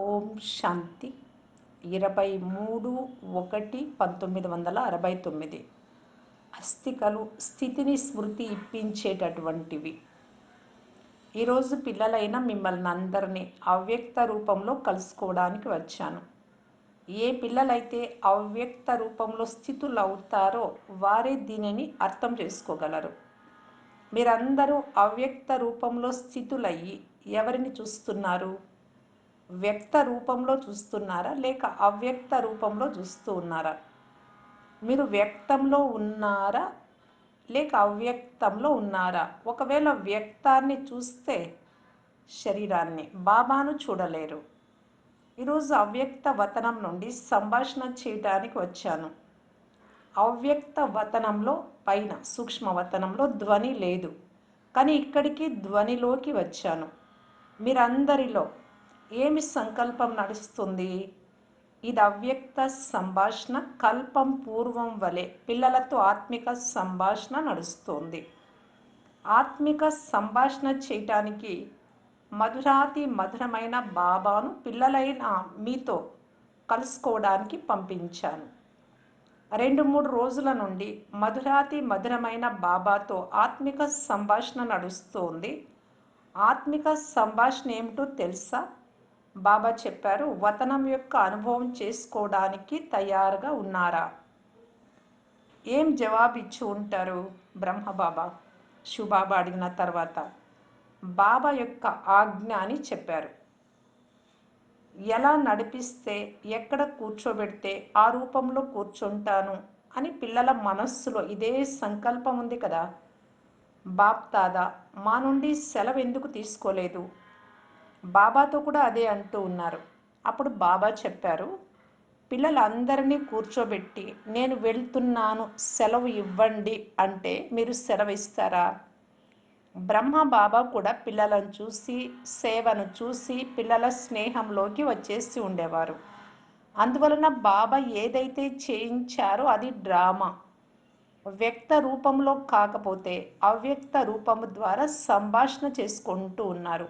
ఓం శాంతి 23/1/1969. అస్థికలు స్థితిని స్మృతి ఇప్పించేటటువంటివి. ఈరోజు పిల్లలైన మిమ్మల్ని అందరినీ అవ్యక్త రూపంలో కలుసుకోవడానికి వచ్చాను. ఏ పిల్లలైతే అవ్యక్త రూపంలో స్థితులు అవుతారో వారే దీనిని అర్థం చేసుకోగలరు. మీరందరూ అవ్యక్త రూపంలో స్థితులయ్యి ఎవరిని చూస్తున్నారు? వ్యక్త రూపంలో చూస్తున్నారా లేక అవ్యక్త రూపంలో చూస్తూ ఉన్నారా? మీరు వ్యక్తంలో ఉన్నారా లేక అవ్యక్తంలో ఉన్నారా? ఒకవేళ వ్యక్తాన్ని చూస్తే శరీరాన్ని, బాబాను చూడలేరు. ఈరోజు అవ్యక్త వతనం నుండి సంభాషణ చేయడానికి వచ్చాను. అవ్యక్త వతనంలో పైన సూక్ష్మ వతనంలో ధ్వని లేదు, కానీ ఇక్కడికి ధ్వనిలోకి వచ్చాను. మీరందరిలో ఏమి సంకల్పం నడుస్తుంది? ఇది అవ్యక్త సంభాషణ. కల్పం పూర్వం వలె పిల్లలతో ఆత్మిక సంభాషణ నడుస్తుంది. ఆత్మిక సంభాషణ చేయటానికి మధురాతి మధురమైన బాబాను పిల్లలైన మీతో కలుసుకోవడానికి పంపించాను. 2-3 రోజుల నుండి మధురాతి మధురమైన బాబాతో ఆత్మిక సంభాషణ నడుస్తుంది. ఆత్మిక సంభాషణ ఏమిటో తెలుసా? బాబా చెప్పారు, వతనం యొక్క అనుభవం చేసుకోవడానికి తయారుగా ఉన్నారా? ఏం జవాబు ఇచ్చి ఉంటారు బ్రహ్మబాబా? శివబాబా అడిగిన తర్వాత బాబా యొక్క ఆజ్ఞ అని చెప్పారు. ఎలా నడిపిస్తే, ఎక్కడ కూర్చోబెడితే ఆ రూపంలో కూర్చుంటాను అని పిల్లల మనస్సులో ఇదే సంకల్పం ఉంది కదా. బాప్ దాదా మా నుండి సెలవు ఎందుకు తీసుకోలేదు? బాబాతో కూడా అదే అంటూ ఉన్నారు. అప్పుడు బాబా చెప్పారు, పిల్లలందరినీ కూర్చోబెట్టి నేను వెళ్తున్నాను సెలవు ఇవ్వండి అంటే మీరు సెలవు ఇస్తారా? బ్రహ్మ బాబా కూడా పిల్లలను చూసి, సేవను చూసి పిల్లల స్నేహంలోకి వచ్చేసి ఉండేవారు. అందువలన బాబా ఏదైతే చేయించారో అది డ్రామా. వ్యక్త రూపంలో కాకపోతే అవ్యక్త రూపము ద్వారా సంభాషణ చేసుకుంటూ ఉన్నారు.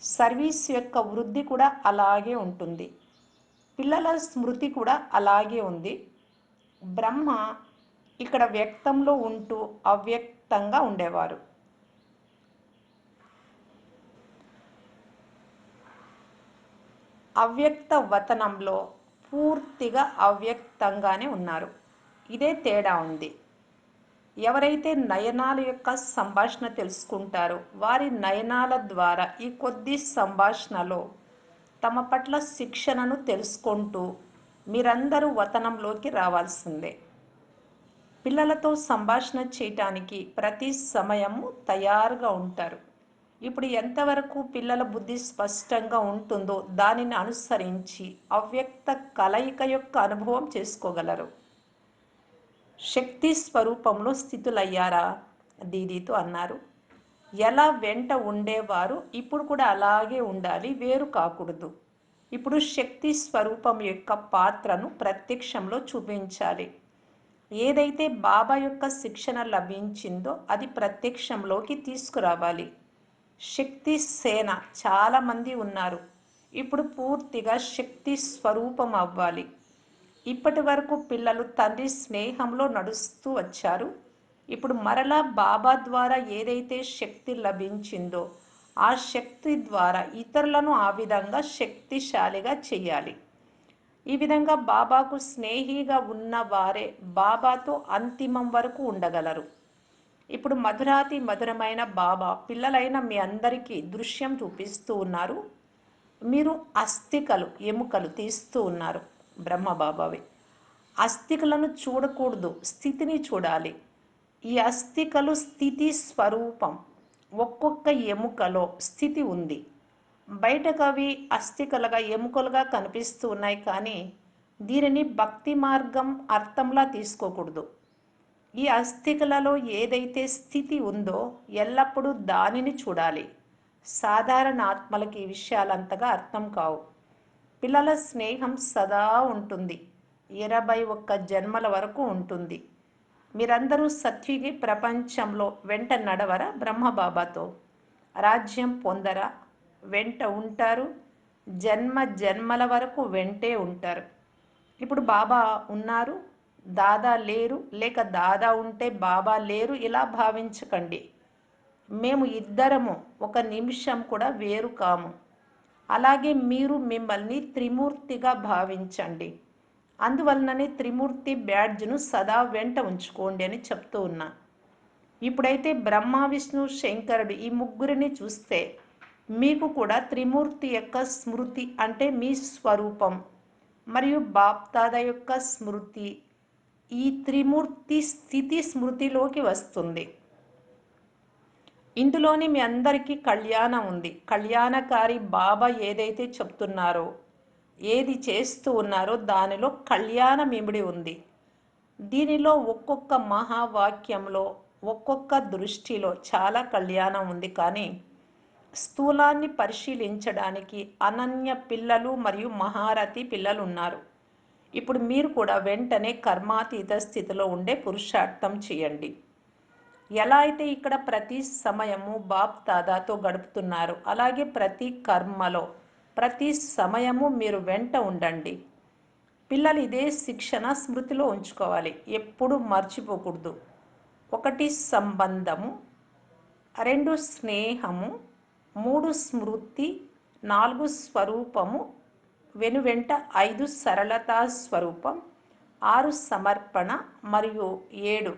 సర్వీస్ యొక్క వృద్ధి కూడా అలాగే ఉంటుంది. పిల్లల స్మృతి కూడా అలాగే ఉంది. బ్రహ్మ ఇక్కడ వ్యక్తంలో ఉంటూ అవ్యక్తంగా ఉండేవారు. అవ్యక్త వతనంలో పూర్తిగా అవ్యక్తంగానే ఉన్నారు. ఇదే తేడా ఉంది. ఎవరైతే నయనాల యొక్క సంభాషణ తెలుసుకుంటారో వారి నయనాల ద్వారా ఈ కొద్ది సంభాషణలో తమ పట్ల శిక్షణను తెలుసుకుంటూ మీరందరూ వతనంలోకి రావాల్సిందే. పిల్లలతో సంభాషణ చేయటానికి ప్రతి సమయము తయారుగా ఉంటారు. ఇప్పుడు ఎంతవరకు పిల్లల బుద్ధి స్పష్టంగా ఉంటుందో దానిని అనుసరించి అవ్యక్త కలయిక యొక్క అనుభవం చేసుకోగలరు. శక్తి స్వరూపంలో స్థితులయ్యారా? దీదీతో అన్నారు. ఎలా వెంట ఉండేవారు ఇప్పుడు కూడా అలాగే ఉండాలి, వేరు కాకూడదు. ఇప్పుడు శక్తి స్వరూపం యొక్క పాత్రను ప్రత్యక్షంలో చూపించాలి. ఏదైతే బాబా యొక్క శిక్షణ లభించిందో అది ప్రత్యక్షంలోకి తీసుకురావాలి. శక్తి సేన చాలామంది ఉన్నారు. ఇప్పుడు పూర్తిగా శక్తి స్వరూపం అవ్వాలి. ఇప్పటి వరకు పిల్లలు తండ్రి స్నేహంలో నడుస్తూ వచ్చారు. ఇప్పుడు మరలా బాబా ద్వారా ఏదైతే శక్తి లభించిందో ఆ శక్తి ద్వారా ఇతరులను ఆ విధంగా శక్తిశాలిగా చేయాలి. ఈ విధంగా బాబాకు స్నేహిగా ఉన్న వారే బాబాతో అంతిమం వరకు ఉండగలరు. ఇప్పుడు మధురాతి మధురమైన బాబా పిల్లలైన మీ అందరికీ దృశ్యం చూపిస్తూ ఉన్నారు. మీరు అస్థికలు ఎముకలు తీస్తూ ఉన్నారు. బ్రహ్మబాబావి అస్థికలను చూడకూడదు, స్థితిని చూడాలి. ఈ అస్థికలు స్థితి స్వరూపం. ఒక్కొక్క ఎముకలో స్థితి ఉంది. బయటకు అవి అస్థికలుగా ఎముకలుగా కనిపిస్తూ ఉన్నాయి, కానీ దీనిని భక్తి మార్గం అర్థంలా తీసుకోకూడదు. ఈ అస్థికలలో ఏదైతే స్థితి ఉందో ఎల్లప్పుడూ దానిని చూడాలి. సాధారణ ఆత్మలకి ఈ విషయాలంతగా అర్థం కావు. పిల్లల స్నేహం సదా ఉంటుంది. 21 జన్మల వరకు ఉంటుంది. మీరందరూ సత్యుగి ప్రపంచంలో వెంట నడవరా? బ్రహ్మబాబాతో రాజ్యం పొందరా? వెంట ఉంటారు. జన్మ జన్మల వరకు వెంటే ఉంటారు. ఇప్పుడు బాబా ఉన్నారు, దాదా లేరు, లేక దాదా ఉంటే బాబా లేరు, ఇలా భావించకండి. మేము ఇద్దరము ఒక నిమిషం కూడా వేరు కాము. అలాగే మీరు మిమ్మల్ని త్రిమూర్తిగా భావించండి. అందువలననే త్రిమూర్తి బ్యాడ్జ్ను సదా వెంట ఉంచుకోండి అని చెప్తూ ఉన్నా. ఇప్పుడైతే బ్రహ్మ విష్ణు శంకరుడు ఈ ముగ్గురిని చూస్తే మీకు కూడా త్రిమూర్తి యొక్క స్మృతి అంటే మీ స్వరూపం మరియు బాప్దాద యొక్క స్మృతి, ఈ త్రిమూర్తి స్థితి స్మృతిలోకి వస్తుంది. ఇందులోని మీ అందరికీ కళ్యాణం ఉంది. కళ్యాణకారి బాబా ఏదైతే చెప్తున్నారో, ఏది చేస్తూ ఉన్నారో దానిలో కళ్యాణం ఇమిడి ఉంది. దీనిలో ఒక్కొక్క మహావాక్యంలో, ఒక్కొక్క దృష్టిలో చాలా కళ్యాణం ఉంది. కానీ స్థూలాన్ని పరిశీలించడానికి అనన్య పిల్లలు మరియు మహారథి పిల్లలు ఉన్నారు. ఇప్పుడు మీరు కూడా వెంటనే కర్మాతీత స్థితిలో ఉండే పురుషార్థం చేయండి. ఎలా అయితే ఇక్కడ ప్రతి సమయము బాప్ దాదాతో గడుపుతున్నారు, అలాగే ప్రతి కర్మలో ప్రతి సమయము మీరు వెంట ఉండండి. పిల్లలు ఇదే శిక్షణ స్మృతిలో ఉంచుకోవాలి, ఎప్పుడు మర్చిపోకూడదు. 1 సంబంధము, 2 స్నేహము, 3 స్మృతి, 4 స్వరూపము, వెనువెంట 5 సరళతా స్వరూపం, 6 సమర్పణ మరియు 7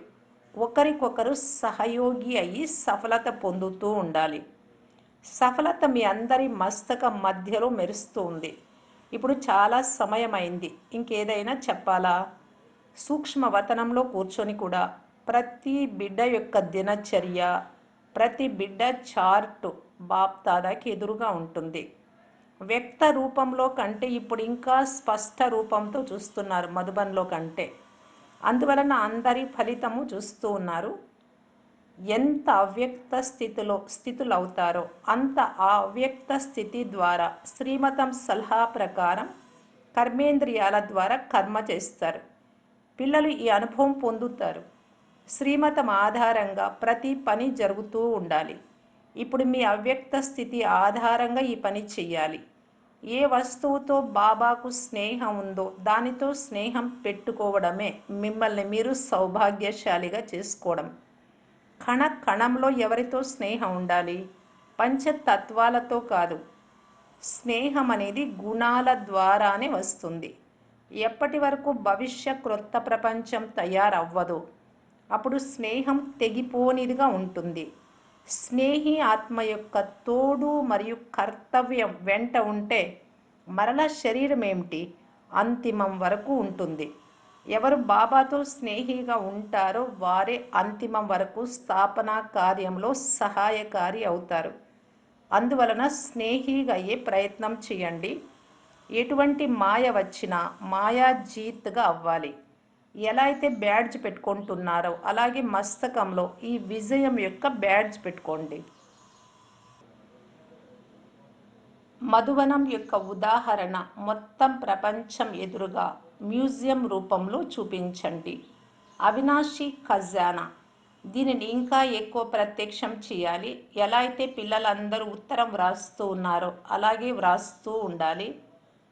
ఒకరికొకరు సహయోగి అయ్యి సఫలత పొందుతూ ఉండాలి. సఫలత మీ అందరి మస్తకం మధ్యలో మెరుస్తూ ఉంది. ఇప్పుడు చాలా సమయం అయింది, ఇంకేదైనా చెప్పాలా? సూక్ష్మవతనంలో కూర్చొని కూడా ప్రతి బిడ్డ యొక్క దినచర్య, ప్రతి బిడ్డ చార్టు బాప్ దాదాకి ఎదురుగా ఉంటుంది. వ్యక్త రూపంలో కంటే ఇప్పుడు ఇంకా స్పష్ట రూపంతో చూస్తున్నారు మధుబన్లో కంటే. అందువలన అందరి ఫలితము చూస్తూ ఉన్నారు. ఎంత అవ్యక్త స్థితులు అవుతారో అంత ఆ అవ్యక్త స్థితి ద్వారా శ్రీమతం సలహా ప్రకారం కర్మేంద్రియాల ద్వారా కర్మ చేస్తారు. పిల్లలు ఈ అనుభవం పొందుతారు. శ్రీమతం ఆధారంగా ప్రతి పని జరుగుతూ ఉండాలి. ఇప్పుడు మీ అవ్యక్త స్థితి ఆధారంగా ఈ పని చెయ్యాలి. ఏ వస్తువుతో బాబాకు స్నేహం ఉందో దానితో స్నేహం పెట్టుకోవడమే మిమ్మల్ని మీరు సౌభాగ్యశాలిగా చేసుకోవడం. కణ కణంలో ఎవరితో స్నేహం ఉండాలి? పంచతత్వాలతో కాదు. స్నేహం అనేది గుణాల ద్వారానే వస్తుంది. ఎప్పటి వరకు భవిష్య క్రొత్త ప్రపంచం తయారవ్వదో అప్పుడు స్నేహం తెగిపోనిదిగా ఉంటుంది. స్నేహి ఆత్మ యొక్క తోడు మరియు కర్తవ్యం వెంట ఉంటే మరలా శరీరం ఏమిటి అంతిమం వరకు ఉంటుంది. ఎవరు బాబాతో స్నేహిగా ఉంటారో వారే అంతిమం వరకు స్థాపనా కార్యంలో సహాయకారి అవుతారు. అందువలన స్నేహిగా అయ్యే ప్రయత్నం చేయండి. ఎటువంటి మాయ వచ్చినా మాయాజీత్గా అవ్వాలి. ఎలా అయితే బ్యాడ్జ్ పెట్టుకుంటున్నారో అలాగే మస్తకంలో ఈ విజయం యొక్క బ్యాడ్జ్ పెట్టుకోండి. మధువనం యొక్క ఉదాహరణ మొత్తం ప్రపంచం ఎదురుగా మ్యూజియం రూపంలో చూపించండి. అవినాశి ఖజానా, దీనిని ఇంకా ఎక్కువ ప్రత్యక్షం చేయాలి. ఎలా అయితే పిల్లలందరూ ఉత్తరం వ్రాస్తూ ఉన్నారో అలాగే వ్రాస్తూ ఉండాలి.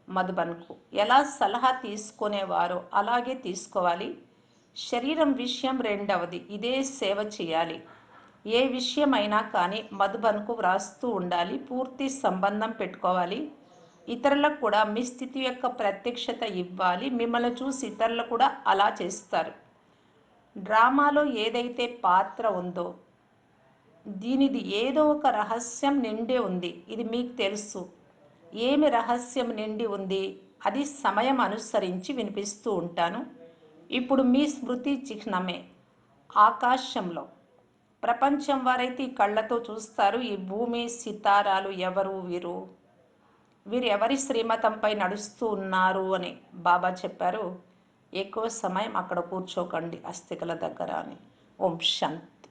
మధుబన్కు ఎలా సలహా తీసుకునేవారో అలాగే తీసుకోవాలి. శరీరం విషయం రెండవది, ఇదే సేవ చేయాలి. ఏ విషయమైనా కానీ మధుబన్కు వ్రాస్తూ ఉండాలి. పూర్తి సంబంధం పెట్టుకోవాలి. ఇతరులకు కూడా మీ స్థితి యొక్క ప్రత్యక్షత ఇవ్వాలి. మిమ్మల్ని చూసి ఇతరులు కూడా అలా చేస్తారు. డ్రామాలో ఏదైతే పాత్ర ఉందో దీనిది ఏదో ఒక రహస్యం నిండి ఉంది. ఇది మీకు తెలుసు. ఏమి రహస్యం నిండి ఉంది అది సమయం అనుసరించి వినిపిస్తూ ఉంటాను. ఇప్పుడు మీ స్మృతి చిహ్నమే ఆకాశంలో. ప్రపంచం వారైతే ఈ కళ్ళతో చూస్తారు. ఈ భూమి సితారాలు ఎవరు, వీరు ఎవరి శ్రీమతంపై నడుస్తూ ఉన్నారు అని బాబా చెప్పారు. ఎక్కువ సమయం అక్కడ కూర్చోకండి అస్థికల దగ్గర అని. ఓం శాంతి.